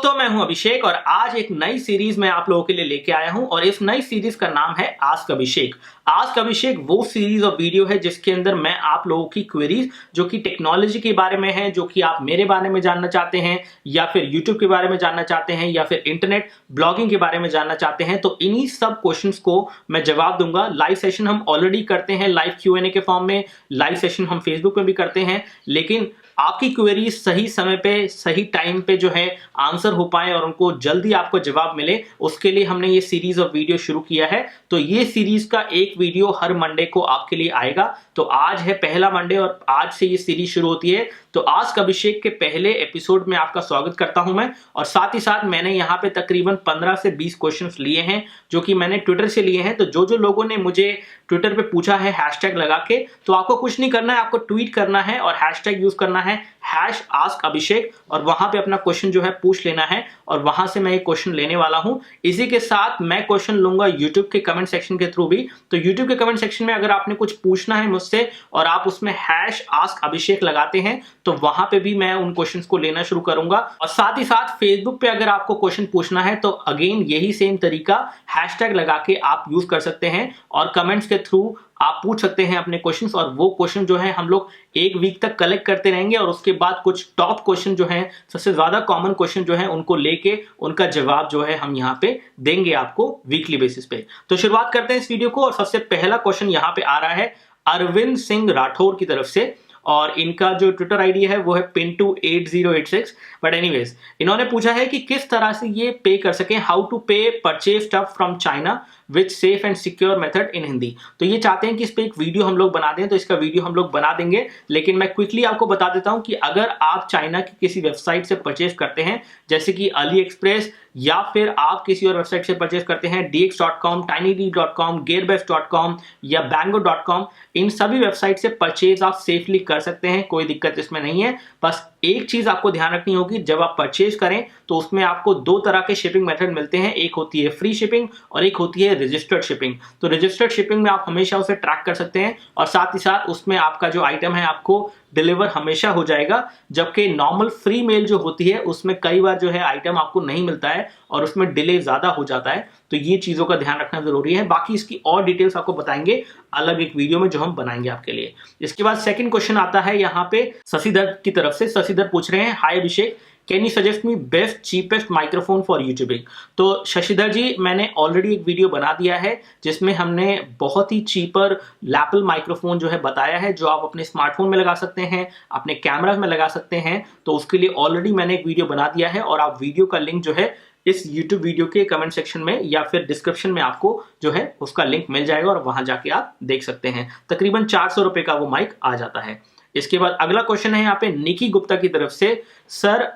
दोस्तों, मैं हूं अभिषेक और आज एक नई सीरीज में आप लोगों के लिए लेके आया हूं और इस नई सीरीज का नाम है आस्क अभिषेक। आस्क अभिषेक वो सीरीज और वीडियो है जिसके अंदर मैं आप लोगों की क्वेरीज जो कि टेक्नोलॉजी के बारे में है, जो कि आप मेरे बारे में जानना चाहते हैं या फिर यूट्यूब के बारे में जानना चाहते हैं या फिर इंटरनेट ब्लॉगिंग के बारे में जानना चाहते हैं, तो इन्हीं सब क्वेश्चंस को मैं जवाब दूंगा। लाइव सेशन हम ऑलरेडी करते हैं, लाइव Q&A के फॉर्म में। लाइव सेशन हम फेसबुक पे भी करते हैं, लेकिन आपकी क्वेरी सही समय पे सही टाइम पे जो है आंसर हो पाए और उनको जल्दी आपको जवाब मिले, उसके लिए हमने ये सीरीज ऑफ वीडियो शुरू किया है। तो ये सीरीज का एक वीडियो हर मंडे को आपके लिए आएगा। तो आज है पहला मंडे और आज से ये सीरीज शुरू होती है। तो आस्क अभिषेक के पहले एपिसोड में आपका स्वागत करता हूं मैं, और साथ ही साथ मैंने यहाँ पे तकरीबन 15 से 20 क्वेश्चंस लिए हैं जो कि मैंने ट्विटर से लिए हैं। तो जो लोगों ने मुझे ट्विटर पे पूछा है हैशटैग लगा के, तो आपको कुछ नहीं करना है, आपको ट्वीट करना है और हैशटैग यूज करना है #AskAbhishek और वहां पे अपना क्वेश्चन जो है पूछ लेना है और वहां से मैं एक क्वेश्चन लेने वाला हूं। इसी के साथ मैं क्वेश्चन लूंगा यूट्यूब के कमेंट सेक्शन के थ्रू भी। तो यूट्यूब के कमेंट सेक्शन में अगर आपने कुछ पूछना है मुझसे और आप उसमें #AskAbhishek लगाते हैं तो वहां पे भी मैं उन क्वेश्चंस को लेना शुरू करूंगा। और साथ ही साथ फेसबुक पे अगर आपको क्वेश्चन पूछना है तो अगेन यही सेम तरीका हैशटैग लगा के आप यूज कर सकते हैं और कमेंट्स के थ्रू आप पूछ सकते हैं अपने क्वेश्चंस। और वो क्वेश्चन जो है हम लोग एक वीक तक कलेक्ट करते रहेंगे और उसके बाद कुछ टॉप क्वेश्चन जो है, सबसे ज्यादा कॉमन क्वेश्चन जो है, उनको लेके उनका जवाब जो है हम यहाँ पे देंगे आपको वीकली बेसिस पे। तो शुरुआत करते हैं इस वीडियो को और सबसे पहला क्वेश्चन यहाँ पे आ रहा है अरविंद सिंह राठौर की तरफ से और इनका जो ट्विटर आईडी है वो है Pintu8086। बट एनीवेज, इन्होंने पूछा है कि किस तरह से ये पे कर सकें, हाउ टू पे purchase stuff from China with safe and secure method in Hindi. तो ये चाहते हैं कि इस पे एक वीडियो हम लोग बना दें, तो इसका वीडियो हम लोग बना देंगे। लेकिन मैं क्विकली आपको बता देता हूं कि अगर आप चाइना की किसी वेबसाइट से परचेज करते हैं जैसे कि अली एक्सप्रेस, या फिर आप किसी और वेबसाइट से परचेज करते हैं dx.com, tinylead.com, gearbest.com या bango.com, इन सभी वेबसाइट से परचेज आप सेफली कर सकते हैं, कोई दिक्कत इसमें नहीं है। बस एक चीज आपको ध्यान रखनी होगी, जब आप परचेज करें तो उसमें आपको दो तरह के शिपिंग मेथड मिलते हैं, एक होती है फ्री शिपिंग और एक होती है रजिस्टर्ड शिपिंग। तो रजिस्टर्ड शिपिंग में आप हमेशा उसे ट्रैक कर सकते हैं और साथ ही साथ उसमें आपका जो आइटम है आपको डिलीवर हमेशा हो जाएगा। जबकि नॉर्मल फ्री मेल जो होती है उसमें कई बार जो है आइटम आपको नहीं मिलता है और उसमें डिले ज्यादा हो जाता है। तो ये चीजों का ध्यान रखना जरूरी है। बाकी इसकी और डिटेल्स आपको बताएंगे अलग एक वीडियो में जो हम बनाएंगे आपके लिए। इसके बाद सेकंड क्वेश्चन आता है यहाँ पे शशिधर की तरफ से। शशिधर पूछ रहे हैं, hi Abhishek, can you suggest me best cheapest microphone for YouTubing. तो शशिधर जी, मैंने ऑलरेडी एक वीडियो बना दिया है जिसमें हमने बहुत ही चीपर लैपल माइक्रोफोन जो है बताया है, जो आप अपने स्मार्टफोन में लगा सकते हैं, अपने कैमरा में लगा सकते हैं। तो उसके लिए ऑलरेडी मैंने एक वीडियो बना दिया है और आप वीडियो का लिंक जो है इस YouTube वीडियो के कमेंट सेक्शन में या फिर डिस्क्रिप्शन में आपको जो है उसका लिंक मिल जाएगा और वहां जाके आप देख सकते हैं। तकरीबन 400 रुपए का वो माइक आ जाता है। इसके बाद अगला क्वेश्चन है यहाँ पे निकी गुप्ता की तरफ से, sir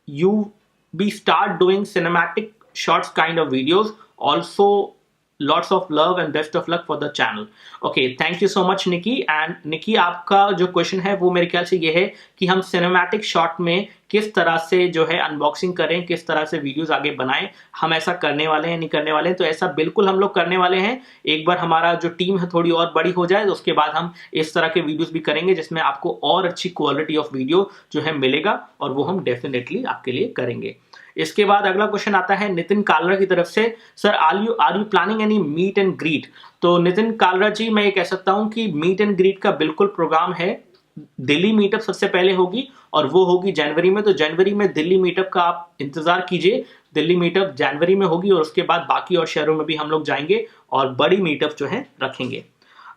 you be start doing cinematic shots kind of videos, also lots of love and best of luck for the channel. Okay, thank you so much Nikki। and Nikki, आपका जो क्वेश्चन है वो मेरे ख्याल से ये है कि हम सिनेमैटिक शॉट में किस तरह से जो है अनबॉक्सिंग करें, किस तरह से वीडियोस आगे बनाएं, हम ऐसा करने वाले हैं नहीं करने वाले हैं। तो ऐसा बिल्कुल हम लोग करने वाले हैं। एक बार हमारा जो टीम है थोड़ी और बड़ी हो जाए तो उसके बाद हम इस तरह के वीडियोस भी करेंगे जिसमें आपको और अच्छी क्वालिटी ऑफ वीडियो जो है मिलेगा और वो हम डेफिनेटली आपके लिए करेंगे। इसके बाद अगला क्वेश्चन आता है नितिन कालरा की तरफ से, sir are you planning any meet and greet. तो नितिन कालरा जी, मैं ये कह सकता हूं कि मीट एंड ग्रीट का बिल्कुल प्रोग्राम है। दिल्ली मीटअप सबसे पहले होगी और वो होगी जनवरी में। तो जनवरी में दिल्ली मीटअप का आप इंतजार कीजिए। दिल्ली मीटअप जनवरी में होगी और उसके बाद बाकी और शहरों में भी हम लोग जाएंगे और बड़ी मीटअप जो है रखेंगे।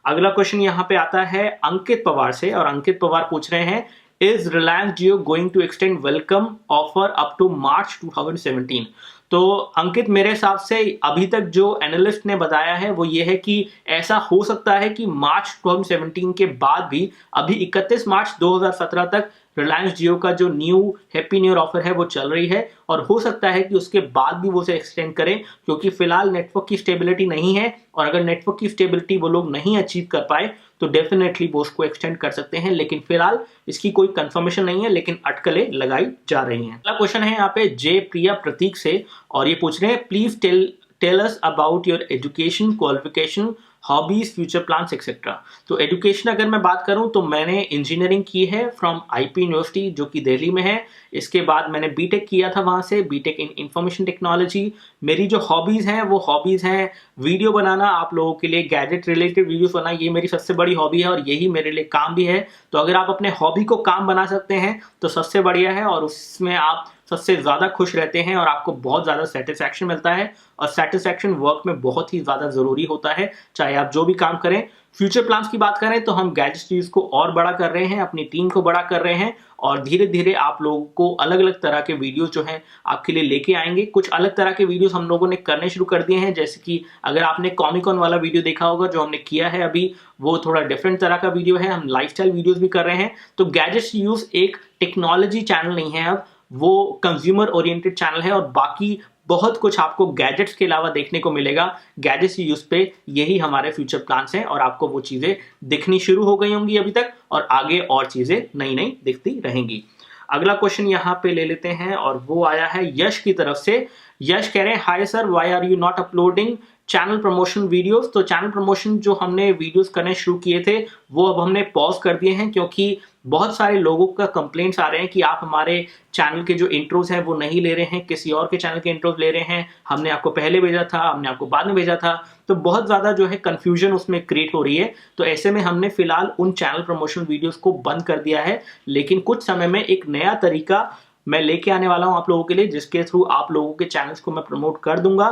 अगला क्वेश्चन यहाँ पे आता है अंकित पवार से और अंकित पवार पूछ रहे हैं, is Reliance Jio going to extend welcome offer up to March 2017। तो अंकित, मेरे हिसाब से अभी तक जो एनालिस्ट ने बताया है वो ये है कि ऐसा हो सकता है कि मार्च 2017 के बाद भी अभी 31 मार्च 2017 तक रिलायंस जियो का जो new happy new year offer है वो चल रही है और हो सकता है कि उसके बाद भी वो उसे एक्सटेंड करें, क्योंकि फिलहाल नेटवर्क की स्टेबिलिटी नहीं है और अगर नेटवर्क की स्टेबिलिटी वो लोग नहीं अचीव कर पाए तो डेफिनेटली वो उसको एक्सटेंड कर सकते हैं। लेकिन फिलहाल इसकी कोई कंफर्मेशन नहीं है, लेकिन अटकलें लगाई जा रही हैं। अगला क्वेश्चन है यहाँ पे जय प्रिया प्रतीक से और ये पूछ रहे हैं, please tell us about your education qualification hobbies, future plans etcetera. तो एजुकेशन अगर मैं बात करूं तो मैंने इंजीनियरिंग की है फ्रॉम आईपी यूनिवर्सिटी जो कि दिल्ली में है। इसके बाद मैंने बीटेक किया था वहां से, बीटेक इन इंफॉर्मेशन टेक्नोलॉजी। मेरी जो हॉबीज हैं वो हॉबीज हैं वीडियो बनाना, आप लोगों के लिए गैजेट रिलेटेड वीडियोस बनाना, ये मेरी सबसे बड़ी हॉबी है और यही मेरे लिए काम भी है। तो अगर आप अपने हॉबी को काम बना सकते हैं तो सबसे बढ़िया है, और उसमें आप सबसे ज़्यादा खुश रहते हैं और आपको बहुत ज़्यादा सेटिस्फैक्शन मिलता है। और सेटिस्फैक्शन वर्क में बहुत ही ज़्यादा ज़रूरी होता है, चाहे आप जो भी काम करें। फ्यूचर प्लान्स की बात करें तो हम गैजेट सीरीज को और बड़ा कर रहे हैं, अपनी टीम को बड़ा कर रहे हैं, और धीरे धीरे आप लोगों को अलग अलग तरह के वीडियोस जो हैं आपके लिए लेके आएंगे। कुछ अलग तरह के वीडियोस हम लोगों ने करने शुरू कर दिए हैं, जैसे कि अगर आपने कॉमिकॉन वाला वीडियो देखा होगा जो हमने किया है अभी, वो थोड़ा डिफरेंट तरह का वीडियो है। हम लाइफस्टाइल वीडियोस भी कर रहे हैं। तो गैजेट्स यूज एक टेक्नोलॉजी चैनल नहीं है, अब वो कंज्यूमर ओरिएंटेड चैनल है, और बाकी बहुत कुछ आपको गैजेट्स के अलावा देखने को मिलेगा। गैजेट्स यूज पे यही हमारे फ्यूचर प्लान्स हैं, और आपको वो चीजें दिखनी शुरू हो गई होंगी अभी तक, और आगे और चीजें नई नई दिखती रहेंगी। अगला क्वेश्चन यहाँ पे ले लेते हैं, और वो आया है यश की तरफ से। यश कह रहे हैं, hi sir, why are you not uploading channel promotion videos. तो चैनल प्रमोशन जो हमने वीडियोस करने शुरू किए थे वो अब हमने पॉज कर दिए हैं, क्योंकि बहुत सारे लोगों का कंप्लेंट्स आ रहे हैं कि आप हमारे चैनल के जो इंट्रोज हैं वो नहीं ले रहे हैं, किसी और के चैनल के इंट्रोज ले रहे हैं। हमने आपको पहले भेजा था, हमने आपको बाद में भेजा था, तो बहुत ज़्यादा जो है कंफ्यूजन उसमें क्रिएट हो रही है। तो ऐसे में हमने फिलहाल उन चैनल प्रमोशन वीडियोस को बंद कर दिया है, लेकिन कुछ समय में एक नया तरीका मैं लेके आने वाला हूं आप लोगों के लिए, जिसके थ्रू आप लोगों के चैनल्स को मैं प्रमोट कर दूंगा।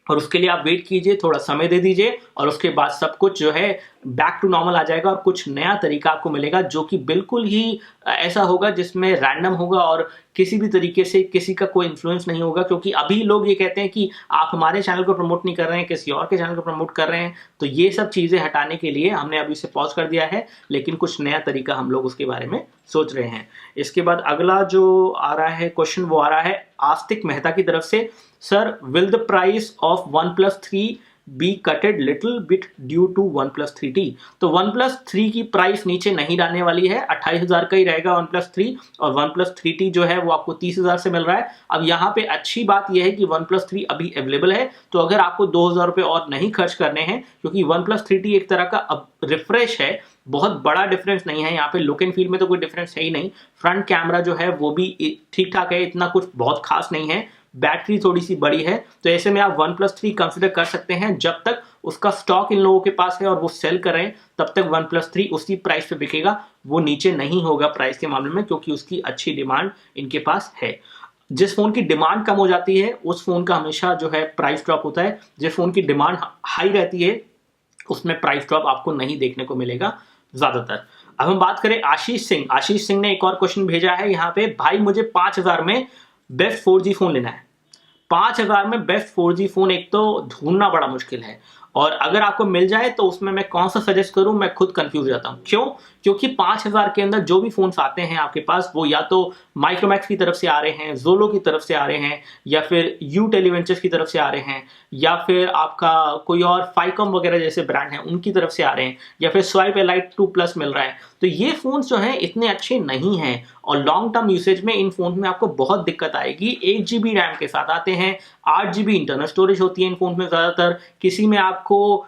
और उसके लिए आप वेट कीजिए, थोड़ा समय दे दीजिए, और उसके बाद सब कुछ जो है बैक टू नॉर्मल आ जाएगा, और कुछ नया तरीका आपको मिलेगा जो कि बिल्कुल ही ऐसा होगा जिसमें रैंडम होगा और किसी भी तरीके से किसी का कोई इन्फ्लुएंस नहीं होगा। क्योंकि अभी लोग ये कहते हैं कि आप हमारे चैनल को प्रमोट नहीं कर रहे हैं, किसी और के चैनल को प्रमोट कर रहे हैं। तो ये सब चीज़ें हटाने के लिए हमने अभी से पॉज कर दिया है, लेकिन कुछ नया तरीका हम लोग उसके बारे में सोच रहे हैं। इसके बाद अगला जो आ रहा है क्वेश्चन वो आ रहा है आस्तिक मेहता की तरफ से। Sir, will the price of OnePlus 3 be cutted little bit due to OnePlus 3T। तो OnePlus 3 की प्राइस नीचे नहीं जाने वाली है, 28,000 का ही रहेगा OnePlus 3, और OnePlus 3T जो है वो आपको 30,000 से मिल रहा है। अब यहाँ पे अच्छी बात यह है कि OnePlus 3 अभी अवेलेबल है, तो अगर आपको 2,000 रुपये और नहीं खर्च करने हैं, क्योंकि OnePlus 3T एक तरह का अब रिफ्रेश है, बहुत बड़ा डिफरेंस नहीं है यहाँ पे, लुक एंड फील में तो कोई डिफरेंस है ही नहीं। फ्रंट कैमरा जो है वो भी ठीक ठाक है, इतना कुछ बहुत खास नहीं है, बैटरी थोड़ी सी बड़ी है। तो ऐसे में आप OnePlus 3 कंसिडर कर सकते हैं। जब तक उसका स्टॉक इन लोगों के पास है और वो सेल कर रहे हैं, तब तक OnePlus 3 उसी प्राइस पे बिकेगा, वो नीचे नहीं होगा प्राइस के मामले में, क्योंकि उसकी अच्छी डिमांड इनके पास है। जिस फोन की डिमांड कम हो जाती है उस फोन का हमेशा जो है प्राइस ड्रॉप होता है, जिस फोन की डिमांड हाई रहती है उसमें प्राइस ड्रॉप आपको नहीं देखने को मिलेगा ज्यादातर। अब हम बात करें आशीष सिंह। आशीष सिंह ने एक और क्वेश्चन भेजा है यहाँ पे, भाई मुझे 5,000 में बेस्ट 4G फोन लेना है। 5,000 में बेस्ट 4G फोन एक तो ढूंढना बड़ा मुश्किल है, और अगर आपको मिल जाए तो उसमें मैं कौन सा सजेस्ट करूं, मैं खुद कंफ्यूज जाता हूं। क्यों? क्योंकि 5,000 के अंदर जो भी फोन्स आते हैं आपके पास, वो या तो माइक्रोमैक्स की तरफ से आ रहे हैं, जोलो की तरफ से आ रहे हैं, या फिर यू टेलीवेंचर्स की तरफ से आ रहे हैं, या फिर आपका कोई और फाइकॉम वगैरह जैसे ब्रांड हैं उनकी तरफ से आ रहे हैं, या फिर स्वाइप एलाइट 2+ मिल रहा है। तो ये फोन्स जो हैं इतने अच्छे नहीं हैं, और लॉन्ग टर्म यूसेज में इन फोन में आपको बहुत दिक्कत आएगी। 8GB रैम के साथ आते हैं, 8GB इंटरनल स्टोरेज होती है इन फोन में ज्यादातर, किसी में आपको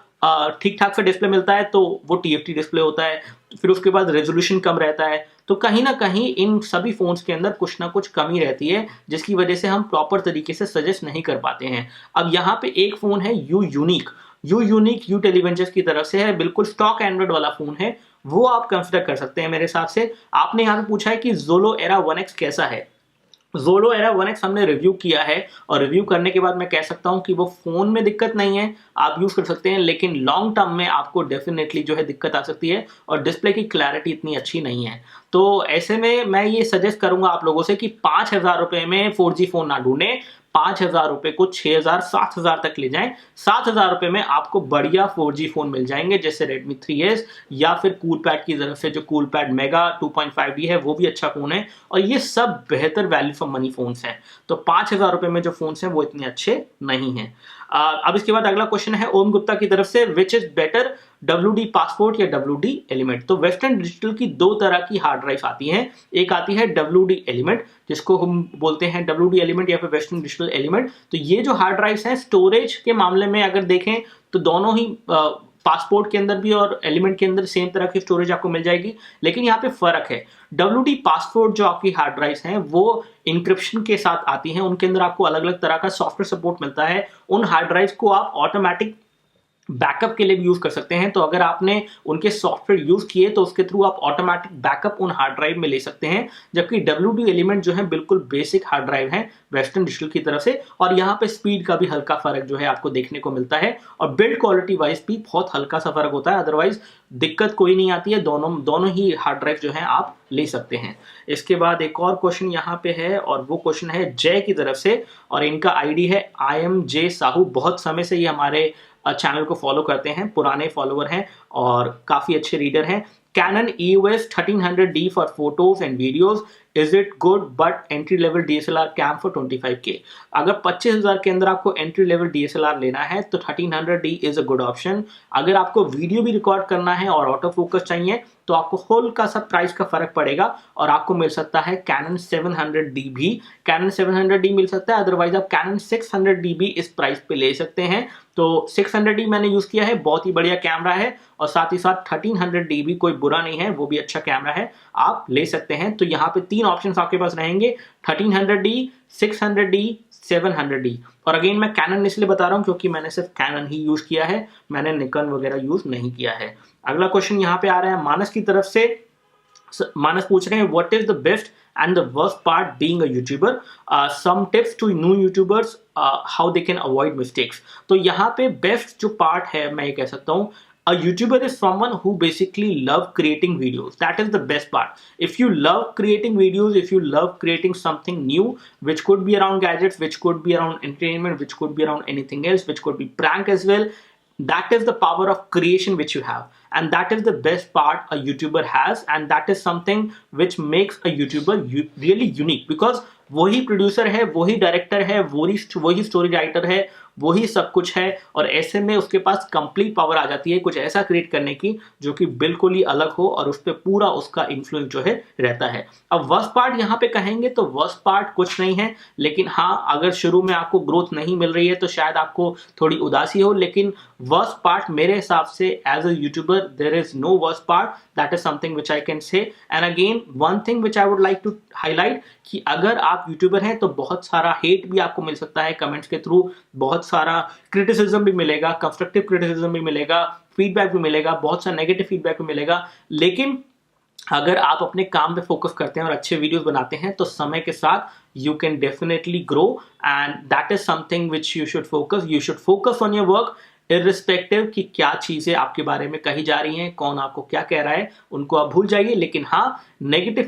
ठीक ठाक सा डिस्प्ले मिलता है तो वो TFT डिस्प्ले होता है, फिर उसके बाद रेजोल्यूशन कम रहता है। तो कहीं ना कहीं इन सभी फोन्स के अंदर कुछ ना कुछ कमी रहती है, जिसकी वजह से हम प्रॉपर तरीके से सजेस्ट नहीं कर पाते हैं। अब यहाँ पे एक फोन है यू यूनिक यू टेलीवेंचर्स की तरफ से है, बिल्कुल स्टॉक एंड्रॉइड वाला फोन है, वो आप कंसिडर कर सकते हैं मेरे हिसाब से। आपने यहाँ पे पूछा है कि Zolo Era 1X कैसा है। Zolo Era 1X हमने रिव्यू किया है, और रिव्यू करने के बाद मैं कह सकता हूं कि वो फोन में दिक्कत नहीं है, आप यूज कर सकते हैं, लेकिन लॉन्ग टर्म में आपको डेफिनेटली जो है दिक्कत आ सकती है, और डिस्प्ले की क्लैरिटी इतनी अच्छी नहीं है। तो ऐसे में मैं ये सजेस्ट करूंगा आप लोगों से कि 5,000 रुपए में 4G फोन ना ढूंढें, 5,000 रुपए को 6,000 7,000 तक ले जाएं। 7,000 रुपए में आपको बढ़िया 4G फोन मिल जाएंगे, जैसे Redmi 3S, या फिर कूलपैड की तरफ से जो कूलपैड मेगा 2.5D है, वो भी अच्छा फोन है, और ये सब बेहतर वैल्यू फॉर मनी फोन्स हैं। तो 5,000 रुपए में जो फोन्स हैं वो इतने अच्छे नहीं हैं। अब इसके बाद अगला क्वेश्चन है ओम गुप्ता की तरफ से, which is better WD passport या WD एलिमेंट। तो वेस्टर्न डिजिटल की दो तरह की हार्ड ड्राइव आती हैं, एक आती है WD एलिमेंट, जिसको हम बोलते हैं WD एलिमेंट या फिर वेस्टर्न डिजिटल एलिमेंट। तो ये जो हार्ड ड्राइव्स हैं, स्टोरेज के मामले में अगर देखें तो दोनों ही पासपोर्ट के अंदर भी और एलिमेंट के अंदर सेम तरह की स्टोरेज आपको मिल जाएगी, लेकिन यहाँ पे फर्क है। WD पासपोर्ट जो आपकी हार्ड ड्राइव्स हैं वो इंक्रिप्शन के साथ आती हैं, उनके अंदर आपको अलग अलग तरह का सॉफ्टवेयर सपोर्ट मिलता है। उन हार्ड ड्राइव्स को आप ऑटोमेटिक बैकअप के लिए भी यूज कर सकते हैं, तो अगर आपने उनके सॉफ्टवेयर यूज किए तो उसके थ्रू आप ऑटोमेटिक बैकअप उन हार्ड ड्राइव में ले सकते हैं। जबकि WD एलिमेंट जो है बिल्कुल बेसिक हार्ड ड्राइव है वेस्टर्न डिजिटल की तरफ से, और यहाँ पे स्पीड का भी हल्का फर्क जो है आपको देखने को मिलता है, और बिल्ड क्वालिटी वाइज भी बहुत हल्का सा फर्क होता है। अदरवाइज दिक्कत कोई नहीं आती है, दोनों ही हार्ड ड्राइव जो है आप ले सकते हैं। इसके बाद एक और क्वेश्चन यहाँ पे है, और वो क्वेश्चन है जय की तरफ से, और इनका आईडी है IMJ साहू। बहुत समय से ये हमारे चैनल को फॉलो करते हैं, पुराने फॉलोअर हैं और काफी अच्छे रीडर हैं। Canon EOS 1300D for photos and videos, is it good but entry level DSLR cam for 25K? अगर 25,000 के अंदर आपको entry level DSLR लेना है तो 1300D is a good option। अगर आपको वीडियो भी रिकॉर्ड करना है और ऑटो फोकस चाहिए तो आपको हल्का सा प्राइस का फर्क पड़ेगा, और आपको मिल सकता है Canon 700D भी। Canon 700D मिल सकता है, अदरवाइज आप Canon 600D भी इस प्राइस पे ले सकते हैं। तो 600D मैंने यूज किया है, बहुत ही बढ़िया कैमरा है, और साथ ही साथ 1300D भी कोई बुरा नहीं है, वो भी अच्छा कैमरा है, आप ले सकते हैं। तो यहाँ पे 3 ऑप्शंस आपके पास रहेंगे, 1300D, 600D, 700D। और अगेन मैं कैनन इसलिए बता रहा हूँ क्योंकि मैंने सिर्फ कैनन ही यूज किया है, मैंने निकॉन वगैरह यूज नहीं किया है। अगला क्वेश्चन यहाँ पे आ रहा है मानस की तरफ से। मानस पूछ रहे हैं what is the best and the worst part being a YouTuber, some tips to new YouTubers, how they can avoid mistakes। तो यहाँ पे बेस्ट जो पार्ट है मैं ये कह सकता हूँ, a YouTuber is someone who basically love creating videos, that is the best part। if you love creating videos, if you love creating something new which could be around gadgets, which could be around entertainment, which could be around anything else, which could be prank as well, that is the power of creation which you have, and that is the best part a YouTuber has, and that is something which makes a YouTuber really unique, because वही producer है, वही director है, वही story writer है, वही सब कुछ है, और ऐसे में उसके पास कंप्लीट पावर आ जाती है कुछ ऐसा क्रिएट करने की जो कि बिल्कुल ही अलग हो, और उस पर पूरा उसका इन्फ्लुएंस जो है रहता है। अब वर्स्ट पार्ट यहाँ पे कहेंगे तो वर्स्ट पार्ट कुछ नहीं है, लेकिन हाँ अगर शुरू में आपको ग्रोथ नहीं मिल रही है तो शायद आपको थोड़ी उदासी हो, लेकिन वर्स्ट पार्ट मेरे हिसाब से as a YouTuber there is no worst part, that is something which I can say. And again one thing which I would like to highlight कि अगर आप यूट्यूबर हैं तो बहुत सारा हेट भी आपको मिल सकता है कमेंट्स के थ्रू, बहुत सारा क्रिटिसिज्म भी मिलेगा, कंस्ट्रक्टिव क्रिटिसिज्म भी मिलेगा, फीडबैक भी मिलेगा, बहुत सारा नेगेटिव फीडबैक भी मिलेगा, लेकिन अगर आप अपने काम पे फोकस करते हैं और अच्छे वीडियोस बनाते हैं तो समय के साथ you can definitely grow, and that is something which you should focus on your work irrespective कि क्या चीजें आपके बारे में कही जा रही हैं, कौन आपको क्या कह रहा है, उनको आप भूल जाइए। लेकिन हाँ नेगेटिव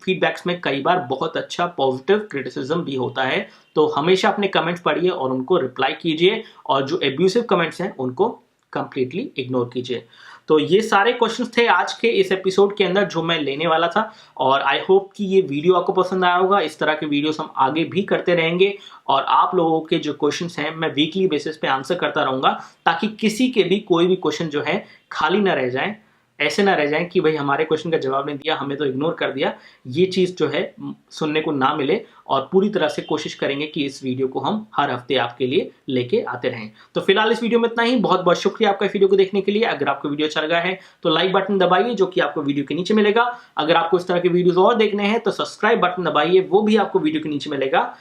फीडबैक्स में कई बार बहुत अच्छा पॉजिटिव क्रिटिसिज्म भी होता है, तो हमेशा अपने कमेंट्स पढ़िए और उनको रिप्लाई कीजिए, और जो एब्यूसिव कमेंट्स हैं उनको कंप्लीटली इग्नोर कीजिए। तो ये सारे क्वेश्चंस थे आज के इस एपिसोड के अंदर जो मैं लेने वाला था, और आई होप कि ये वीडियो आपको पसंद आया होगा। इस तरह के वीडियोस हम आगे भी करते रहेंगे, और आप लोगों के जो क्वेश्चंस हैं मैं वीकली बेसिस पे आंसर करता रहूंगा, ताकि किसी के भी कोई भी क्वेश्चन जो है खाली ना रह जाए, ऐसे ना रह जाए कि भाई हमारे क्वेश्चन का जवाब नहीं दिया, हमें तो इग्नोर कर दिया। ये चीज़ जो है सुनने को ना मिले, और पूरी तरह से कोशिश करेंगे कि इस वीडियो को हम हर हफ्ते आपके लिए लेके आते रहें। तो फिलहाल इस वीडियो में इतना ही। बहुत बहुत शुक्रिया आपका इस वीडियो को देखने के लिए। अगर आपको वीडियो अच्छा लगा है तो लाइक बटन दबाइए जो कि आपको वीडियो के नीचे मिलेगा। अगर आपको इस तरह के वीडियोस और देखने हैं तो सब्सक्राइब बटन दबाइए, वो भी आपको वीडियो के नीचे मिलेगा।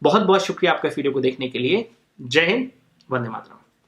बहुत बहुत शुक्रिया आपका इस वीडियो को देखने के लिए। जय हिंद, वंदे मातरम।